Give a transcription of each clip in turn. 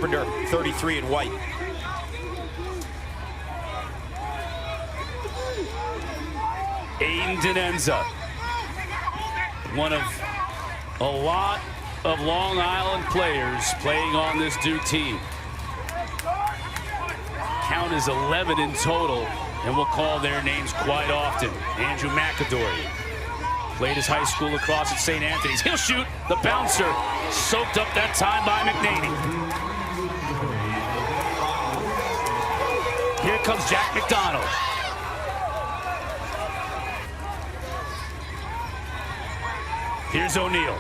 Carpenter, 33 in white. Aiden Denenza, one of a lot of Long Island players playing on this Duke team. Count is 11 in total, and we'll call their names quite often. Andrew McAdory played his high school lacrosse at St. Anthony's. He'll shoot. The bouncer soaked up that time by McNaney. Here comes Jack McDonald. Here's O'Neal.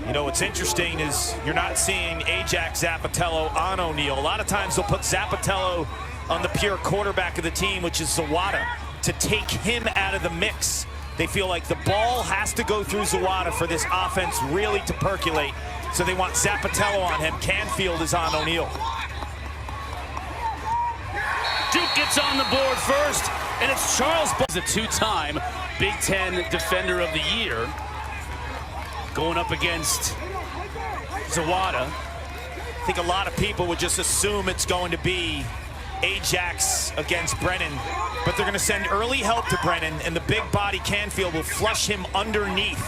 You know, what's interesting is you're not seeing Ajax Zapatello on O'Neal. A lot of times they'll put Zapatello on the pure quarterback of the team, which is Zawada, to take him out of the mix. They feel like the ball has to go through Zawada for this offense really to percolate. So they want Zapatello on him. Canfield is on O'Neal. Duke gets on the board first, and it's Charles Ball, a two-time Big Ten Defender of the Year, going up against Zawada. I think a lot of people would just assume it's going to be Ajax against Brennan, but they're going to send early help to Brennan, and the big body Canfield will flush him underneath.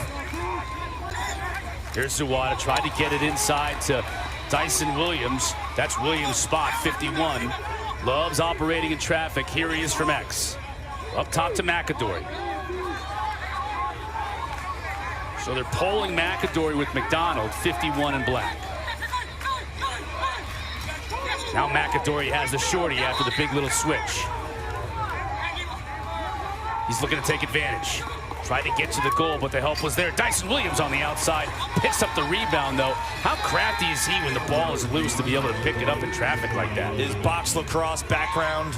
Here's Zawada, tried to get it inside to Dyson Williams. That's Williams' spot, 51. Loves operating in traffic. Here he is from X. Up top to McAdory. So they're polling McAdory with McDonald, 51 in black. Now McAdory has the shorty after the big little switch. He's looking to take advantage. Tried to get to the goal, but the help was there. Dyson Williams on the outside. Picks up the rebound, though. How crafty is he when the ball is loose to be able to pick it up in traffic like that? His box lacrosse background,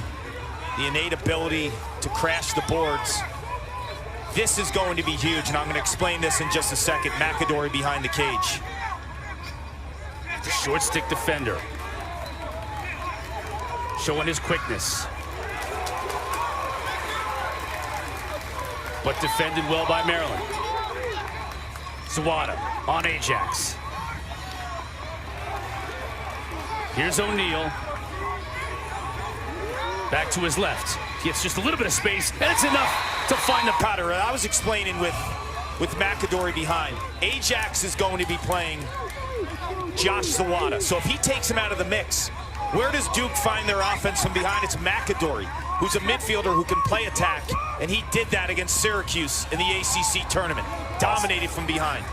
the innate ability to crash the boards. This is going to be huge, and I'm going to explain this in just a second. McAdory behind the cage. The short stick defender. Showing his quickness. But defended well by Maryland. Zawada on Ajax. Here's O'Neal. Back to his left. Gets just a little bit of space, and it's enough to find the powder. I was explaining with McAdory behind. Ajax is going to be playing Josh Zawada. So if he takes him out of the mix, where does Duke find their offense from behind? It's McAdory, who's a midfielder who can play attack, and he did that against Syracuse in the ACC tournament. Dominated from behind.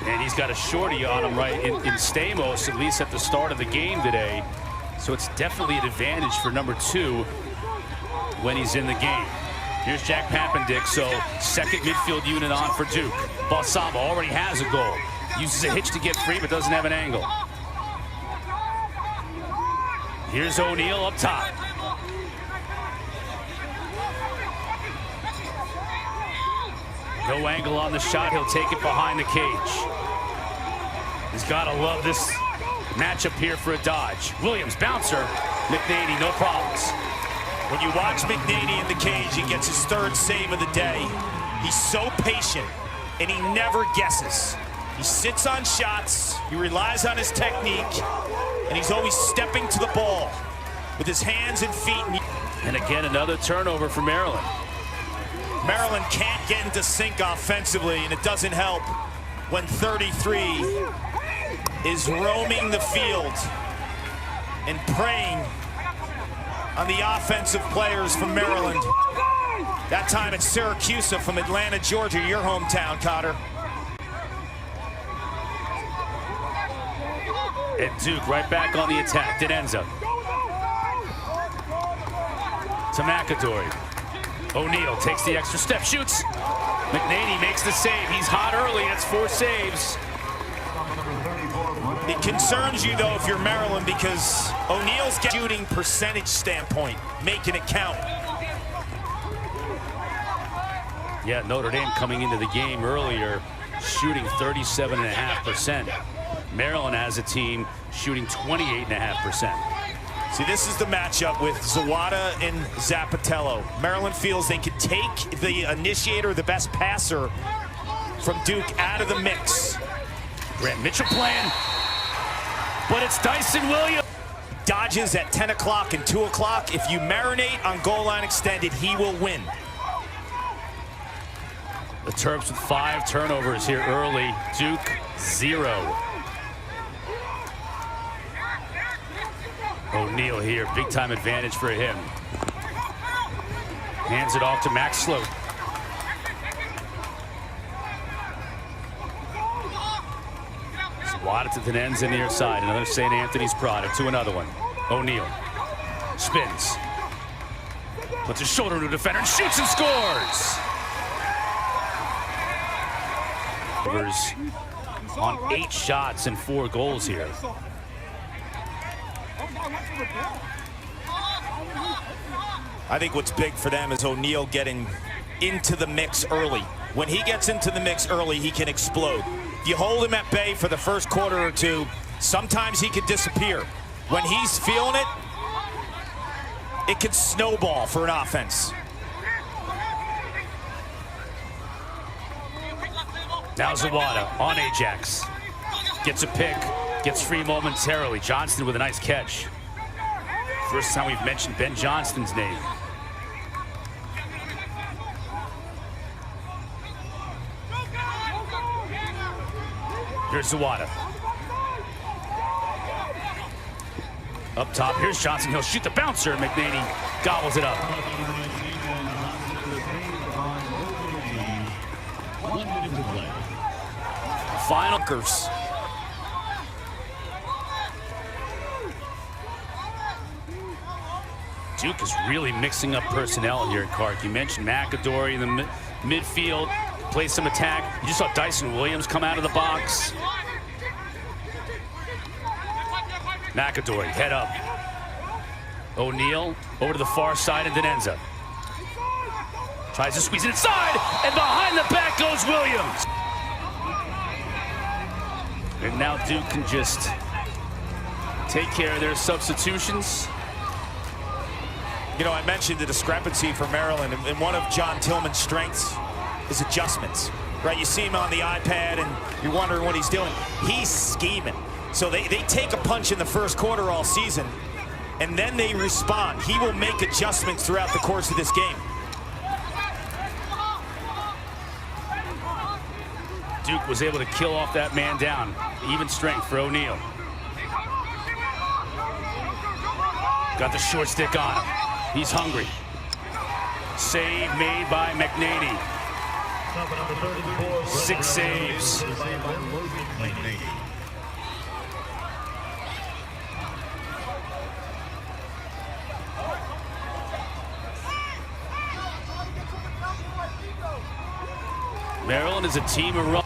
And he's got a shorty on him right in Stamos, at least at the start of the game today. So it's definitely an advantage for number 2 when he's in the game. Here's Jack Pappendick, so second midfield unit on for Duke. Balsamo already has a goal. Uses a hitch to get free, but doesn't have an angle. Here's O'Neal up top. No angle on the shot. He'll take it behind the cage. He's got to love this matchup here for a dodge. Williams, bouncer. McNaney, no problems. When you watch McNaney in the cage, he gets his 3rd save of the day. He's so patient, and he never guesses. He sits on shots, he relies on his technique, and he's always stepping to the ball with his hands and feet. And again, another turnover for Maryland. Maryland can't get into sync offensively, and it doesn't help when 33 is roaming the field and preying on the offensive players from Maryland. That time it's Syracuse from Atlanta, Georgia, your hometown, Cotter. And Duke right back on the attack. Denenza. To McAdory. O'Neal takes the extra step, shoots. McNaney makes the save. He's hot early. That's 4 saves. It concerns you, though, if you're Maryland, because O'Neal's shooting percentage standpoint, making it count. Yeah, Notre Dame coming into the game earlier, shooting 37.5%. Maryland as a team shooting 28.5%. See, this is the matchup with Zawada and Zapatello. Maryland feels they could take the initiator, the best passer from Duke out of the mix. Grant Mitchell playing. but it's Dyson Williams. Dodges at 10 o'clock and 2 o'clock. If you marinate on goal line extended, he will win. The Terps with 5 turnovers here early. Duke 0. O'Neal here, big time advantage for him. Hands it off to Max Sloat. Swatted to Tenenza near side. Another St. Anthony's product to another one. O'Neal spins. Puts his shoulder to a defender and shoots and scores. On 8 shots and 4 goals here. I think what's big for them is O'Neal getting into the mix early. When he gets into the mix early, he can explode. If you hold him at bay for the first quarter or two, sometimes he can disappear. When he's feeling it, it can snowball for an offense. Now Zawada on Ajax. Gets a pick, gets free momentarily. Johnston with a nice catch. First time we've mentioned Ben Johnston's name. Here's Zawada. Up top, here's Johnson. He'll shoot the bouncer. McNaney gobbles it up. Final curse. Duke is really mixing up personnel here, Clark. You mentioned McAdory in the midfield, play some attack. You just saw Dyson Williams come out of the box. McAdory, head up. O'Neal over to the far side and Tenenza. Tries to squeeze it inside, and behind the back goes Williams. And now Duke can just take care of their substitutions. You know, I mentioned the discrepancy for Maryland, and one of John Tillman's strengths is adjustments, right? You see him on the iPad, and you're wondering what he's doing. He's scheming. So they take a punch in the first quarter all season, and then they respond. He will make adjustments throughout the course of this game. Duke was able to kill off that man down. Even strength for O'Neal. Got the short stick on him. He's hungry. Save made by McNaney. 6 saves. Maryland is a team of run.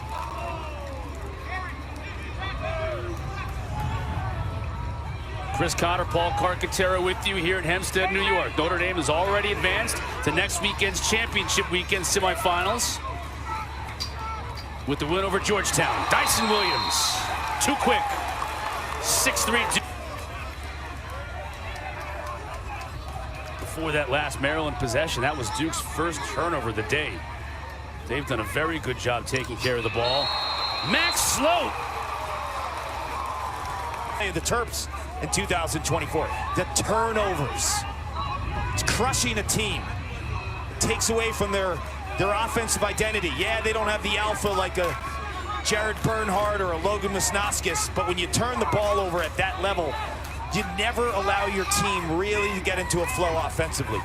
Chris Cotter, Paul Carcaterra with you here in Hempstead, New York. Notre Dame is already advanced to next weekend's championship weekend semifinals with the win over Georgetown. Dyson Williams, too quick. 6-3. Before that last Maryland possession, that was Duke's first turnover of the day. They've done a very good job taking care of the ball. Max Sloat. The Terps in 2024. The turnovers. It's crushing a team. It takes away from their offensive identity. Yeah, they don't have the alpha like a Jared Bernhardt or a Logan Wisnauskas, but when you turn the ball over at that level, you never allow your team really to get into a flow offensively.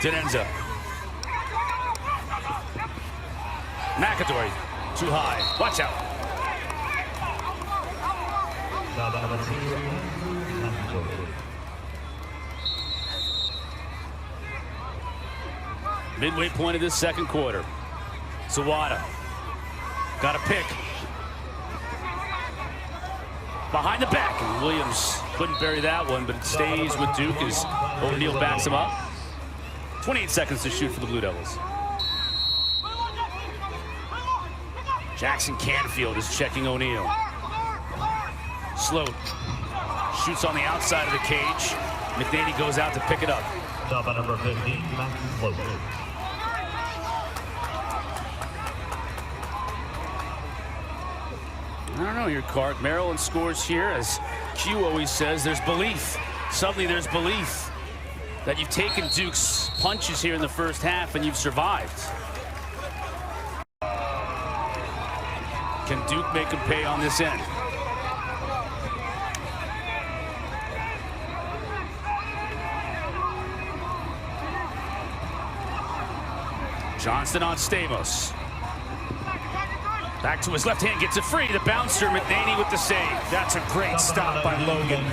Tenenza. McAdory, too high. Watch out. Midway point of this second quarter. Zawada got a pick. Behind the back, and Williams couldn't bury that one, but it stays with Duke as O'Neal backs him up. 28 seconds to shoot for the Blue Devils. Jackson Canfield is checking O'Neal. Sloat shoots on the outside of the cage. McNaney goes out to pick it up. Stop at number 15, Max Sloat. I don't know your card. Maryland scores here. As Q always says, there's belief. Suddenly there's belief that you've taken Duke's punches here in the first half and you've survived. Can Duke make him pay on this end? Johnston on Stamos. Back to his left hand, gets it free. The bouncer, McNaney with the save. That's a great stop by Logan.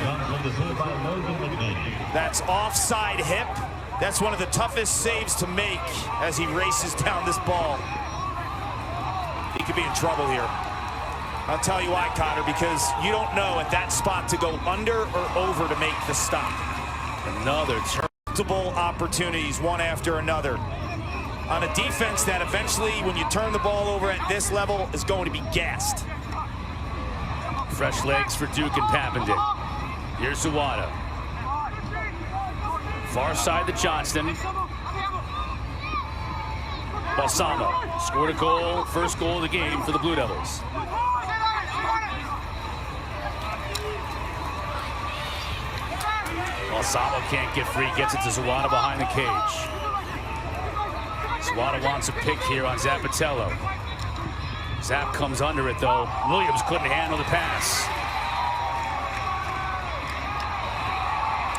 That's offside hip. That's one of the toughest saves to make as he races down this ball. He could be in trouble here. I'll tell you why, Cotter, because you don't know at that spot to go under or over to make the stop. Another multiple opportunities, one after another, on a defense that eventually, when you turn the ball over at this level, is going to be gassed. Fresh legs for Duke and Pappendick. Here's Zawada. Far side to Johnston. Balsamo scored a goal, first goal of the game for the Blue Devils. Balsamo can't get free, gets it to Zawada behind the cage. Zawada wants a pick here on Zappatello. Zap comes under it though. Williams couldn't handle the pass.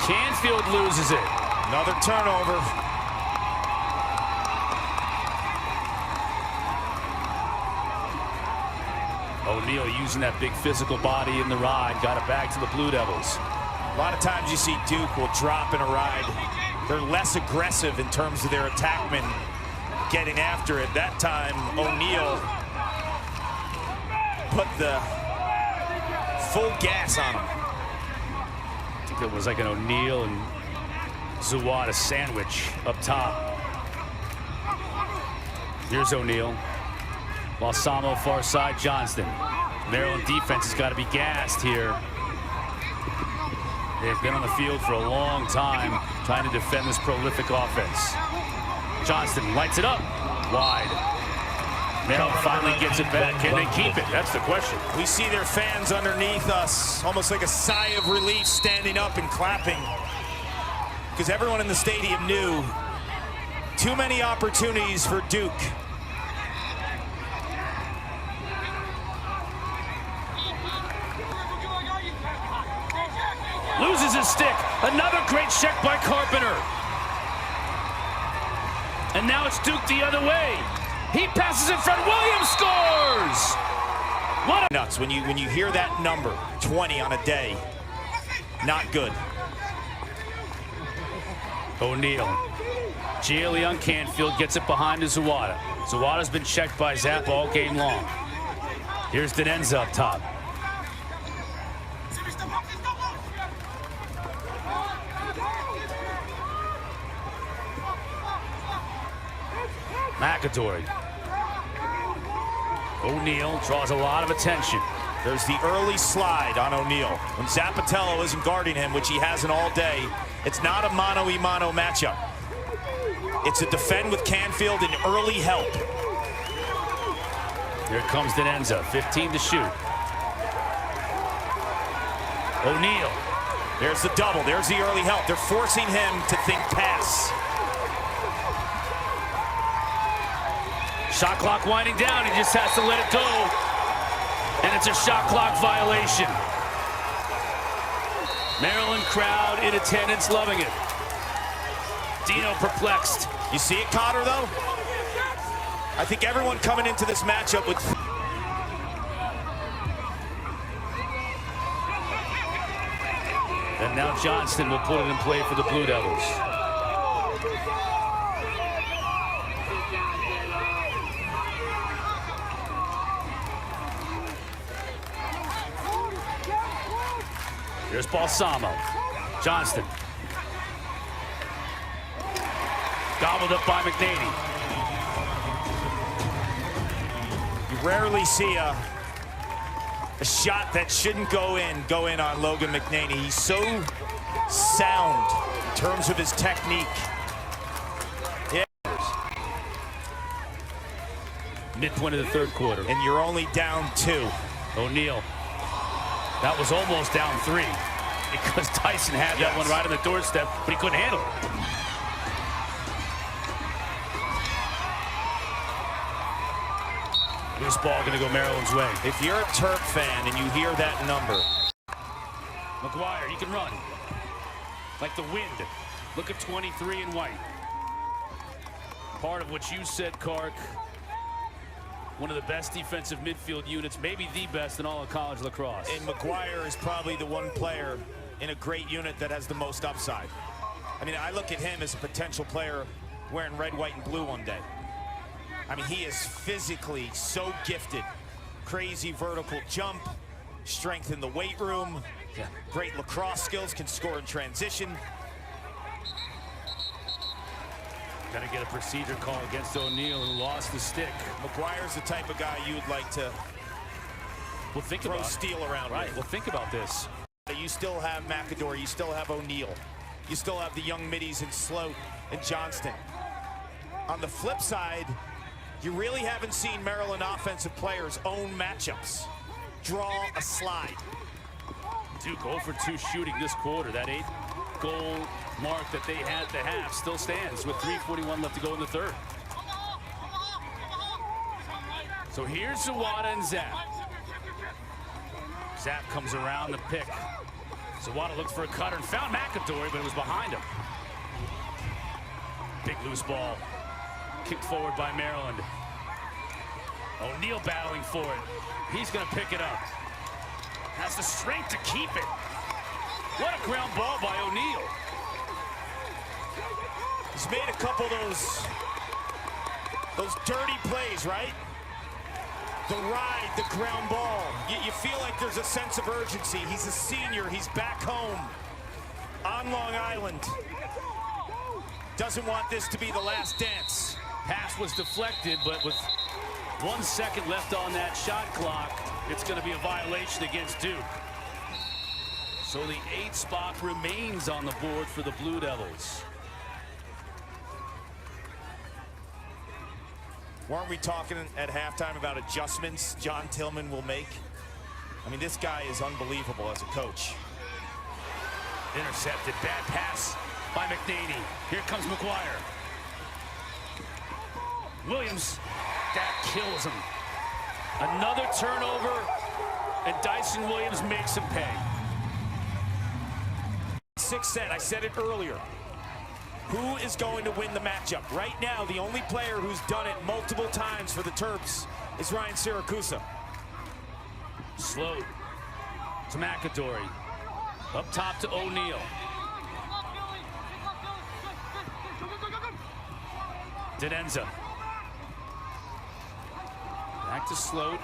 Canfield loses it. Another turnover. O'Neal using that big physical body in the ride. Got it back to the Blue Devils. A lot of times you see Duke will drop in a ride. They're less aggressive in terms of their attackmen getting after it. That time, O'Neal put the full gas on him. I think it was like an O'Neal and Zawada sandwich up top. Here's O'Neal. Balsamo far side, Johnston. Maryland defense has got to be gassed here. They've been on the field for a long time trying to defend this prolific offense. Johnston lights it up. Wide. Maryland finally gets it back. Can they keep it? That's the question. We see their fans underneath us, almost like a sigh of relief, standing up and clapping. Because everyone in the stadium knew too many opportunities for Duke. Loses his stick. Another great check by Carpenter. And now it's Duke the other way. He passes in front. Williams scores. What a nuts when you hear that number 20 on a day. Not good. O'Neal. Gialli on Canfield gets it behind to Zawada. Zawada's been checked by Zapp all game long. Here's Denenza up top. McAdory. O'Neal draws a lot of attention. There's the early slide on O'Neal. When Zappatello isn't guarding him, which he hasn't all day, it's not a mano-a-mano matchup. It's a defend with Canfield and early help. Here comes Denenza, 15 to shoot. O'Neal. There's the double, there's the early help. They're forcing him to think pass. Shot clock winding down, he just has to let it go. And it's a shot clock violation. Maryland crowd in attendance loving it. Dino perplexed. You see it, Cotter, though? I think everyone coming into this matchup would... And now Johnston will put it in play for the Blue Devils. Here's Balsamo. Johnston. Gobbled up by McNaney. You rarely see a shot that shouldn't go in on Logan McNaney. He's so sound in terms of his technique. Yeah. Midpoint of the third quarter. And you're only down 2. O'Neal. That was almost down 3 because Tyson had that one right on the doorstep, but he couldn't handle it. Loose ball going to go Maryland's way. If you're a Terp fan and you hear that number. McGuire, he can run. Like the wind. Look at 23 in white. Part of what you said, Kark. One of the best defensive midfield units, maybe the best in all of college lacrosse. And McGuire is probably the one player in a great unit that has the most upside. I mean, I look at him as a potential player wearing red, white, and blue one day. I mean, he is physically so gifted. Crazy vertical jump, strength in the weight room, great lacrosse skills, can score in transition. Got to get a procedure call against O'Neal, who lost the stick. McGuire's the type of guy you would like to throw steel around. Right, well, think about this. You still have McAdory, you still have O'Neal, you still have the young middies in Sloat and Johnston. On the flip side, you really haven't seen Maryland offensive players own matchups, draw a slide. Duke 0 for 2 shooting this quarter. That 8-goal mark that they had at the half still stands with 3:41 left to go in the third. So here's Zawada and Zap. Zap comes around the pick. Zawada looked for a cutter and found McAdory, but it was behind him. Big loose ball. Kicked forward by Maryland. O'Neal battling for it. He's going to pick it up. Has the strength to keep it. What a ground ball by O'Neal. He's made a couple of those dirty plays, right? The ride, the ground ball. You feel like there's a sense of urgency. He's a senior. He's back home on Long Island. Doesn't want this to be the last dance. Pass was deflected, but with 1 second left on that shot clock, it's going to be a violation against Duke. So the 8th spot remains on the board for the Blue Devils. Weren't we talking at halftime about adjustments John Tillman will make? I mean, this guy is unbelievable as a coach. Intercepted, bad pass by McNaney. Here comes McGuire. Williams, that kills him. Another turnover, and Dyson Williams makes him pay. 6 set, I said it earlier. Who is going to win the matchup? Right now, the only player who's done it multiple times for the Terps is Ryan Siracusa. Sloat to McAdory. Up top to O'Neal. Denenza. Back to Sloat.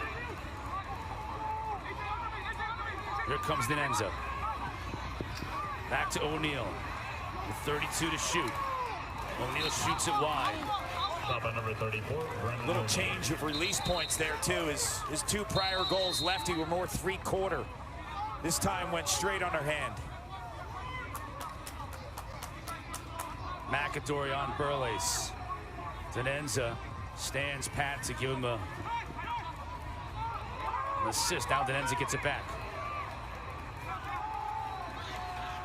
Here comes Denenza. Back to O'Neal. With 32 to shoot. O'Neal shoots it wide. Stop at number 34. Little change of release points there, too. His 2 prior goals lefty were more 3-quarter. This time went straight on her hand. McAdory on Burles. Denenza stands pat to give him an assist. Now Denenza gets it back.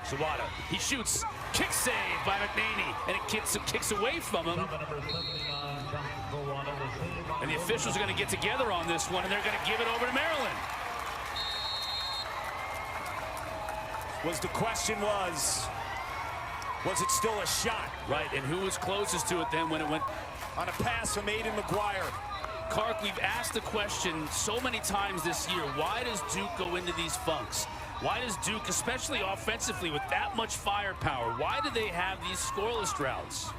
Sawada, he shoots. Kick save by McNaney, and it kicks away from him. And the officials are going to get together on this one, and they're going to give it over to Maryland. The question was it still a shot? Right, and who was closest to it then when it went? On a pass from Aiden McGuire. Kark, we've asked the question so many times this year, why does Duke go into these funks? Why does Duke, especially offensively with that much firepower, why do they have these scoreless droughts?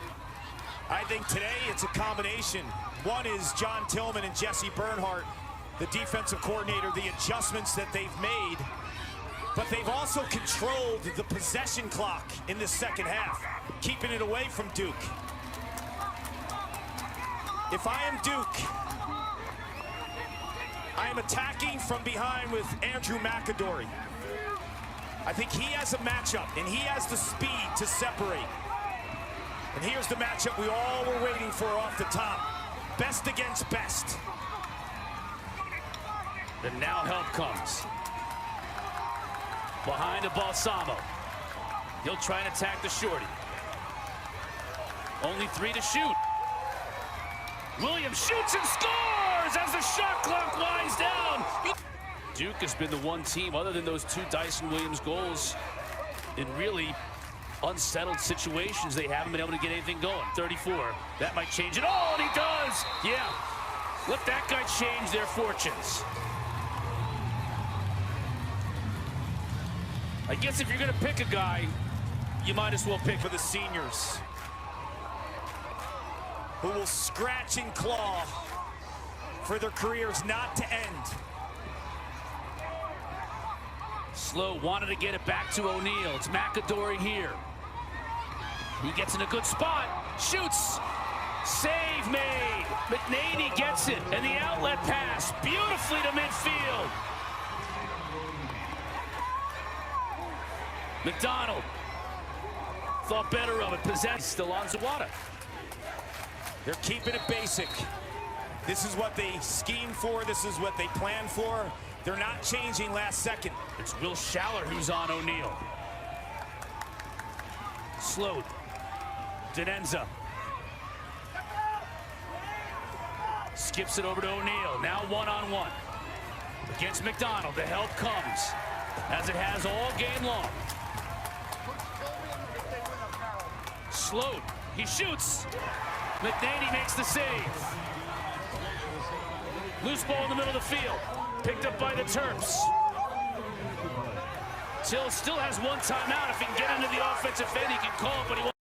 I think today it's a combination. One is John Tillman and Jesse Bernhardt, the defensive coordinator, the adjustments that they've made, but they've also controlled the possession clock in this second half, keeping it away from Duke. If I am Duke, I am attacking from behind with Andrew McAdory. I think he has a matchup, and he has the speed to separate. And here's the matchup we all were waiting for off the top. Best against best. And now help comes. Behind the Balsamo. He'll try and attack the shorty. Only 3 to shoot. Williams shoots and scores as the shot clock winds down. Duke has been the one team, other than those 2 Dyson Williams goals, in really unsettled situations. They haven't been able to get anything going. 34. That might change it. Oh, and he does. Yeah. Let that guy change their fortunes. I guess if you're going to pick a guy, you might as well pick for the seniors, who will scratch and claw for their careers not to end. Slow wanted to get it back to O'Neal. It's McAdory here. He gets in a good spot. Shoots. Save made. McNaney gets it. And the outlet pass beautifully to midfield. McDonald thought better of it. Possessed. Still on Zawada. They're keeping it basic. This is what they scheme for. This is what they plan for. They're not changing last second. It's Will Schaller who's on O'Neal. Slowed. Denenza. Skips it over to O'Neal. Now one-on-one. Against McDonald. The help comes, as it has all game long. Slowed. He shoots. McNaney makes the save. Loose ball in the middle of the field. Picked up by the Terps. Till still has one timeout. If he can get into the offensive end, he can call it, but he won't.